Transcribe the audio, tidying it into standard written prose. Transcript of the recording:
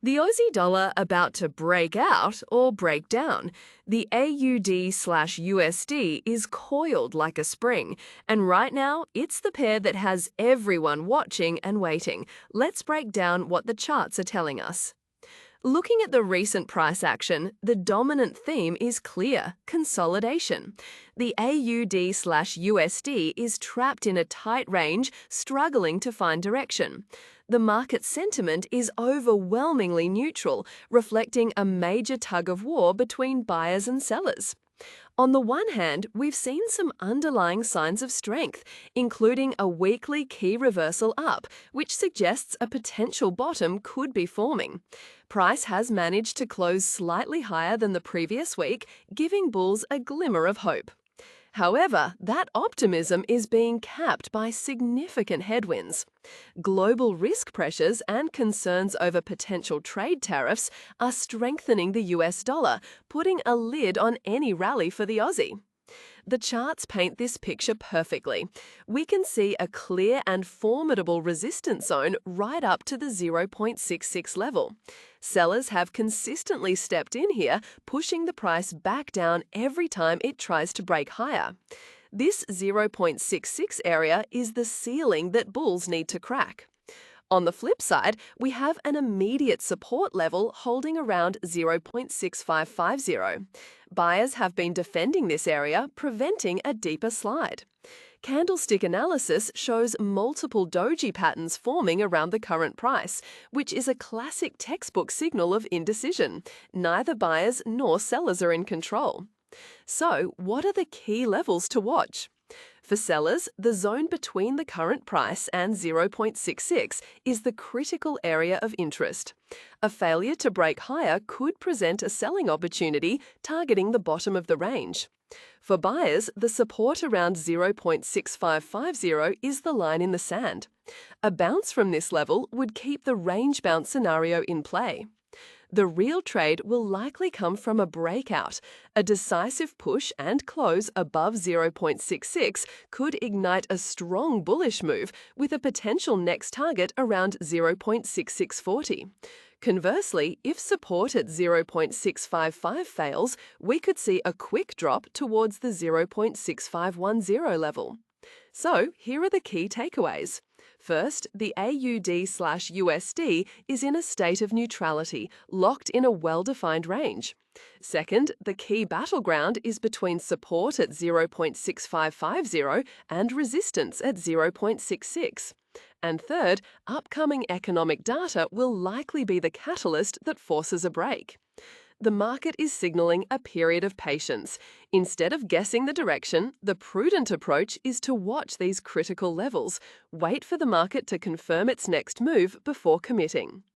The Aussie dollar about to break out or break down. The AUD/USD is coiled like a spring, and right now it's the pair that has everyone watching and waiting. Let's break down what the charts are telling us. Looking at the recent price action, the dominant theme is clear: consolidation. The AUD/USD is trapped in a tight range, struggling to find direction. The market sentiment is overwhelmingly neutral, reflecting a major tug-of-war between buyers and sellers. On the one hand, we've seen some underlying signs of strength, including a weekly key reversal up, which suggests a potential bottom could be forming. Price has managed to close slightly higher than the previous week, giving bulls a glimmer of hope. However, that optimism is being capped by significant headwinds. Global risk pressures and concerns over potential trade tariffs are strengthening the US dollar, putting a lid on any rally for the Aussie. The charts paint this picture perfectly. We can see a clear and formidable resistance zone right up to the 0.66 level. Sellers have consistently stepped in here, pushing the price back down every time it tries to break higher. This 0.66 area is the ceiling that bulls need to crack. On the flip side, we have an immediate support level holding around 0.6550. Buyers have been defending this area, preventing a deeper slide. Candlestick analysis shows multiple doji patterns forming around the current price, which is a classic textbook signal of indecision. Neither buyers nor sellers are in control. So, what are the key levels to watch? For sellers, the zone between the current price and 0.66 is the critical area of interest. A failure to break higher could present a selling opportunity targeting the bottom of the range. For buyers, the support around 0.6550 is the line in the sand. A bounce from this level would keep the range bounce scenario in play. The real trade will likely come from a breakout. A decisive push and close above 0.66 could ignite a strong bullish move with a potential next target around 0.6640. Conversely, if support at 0.655 fails, we could see a quick drop towards the 0.6510 level. So, here are the key takeaways. First, the AUD/USD is in a state of neutrality, locked in a well-defined range. Second, the key battleground is between support at 0.6550 and resistance at 0.66. And third, upcoming economic data will likely be the catalyst that forces a break. The market is signaling a period of patience. Instead of guessing the direction, the prudent approach is to watch these critical levels. Wait for the market to confirm its next move before committing.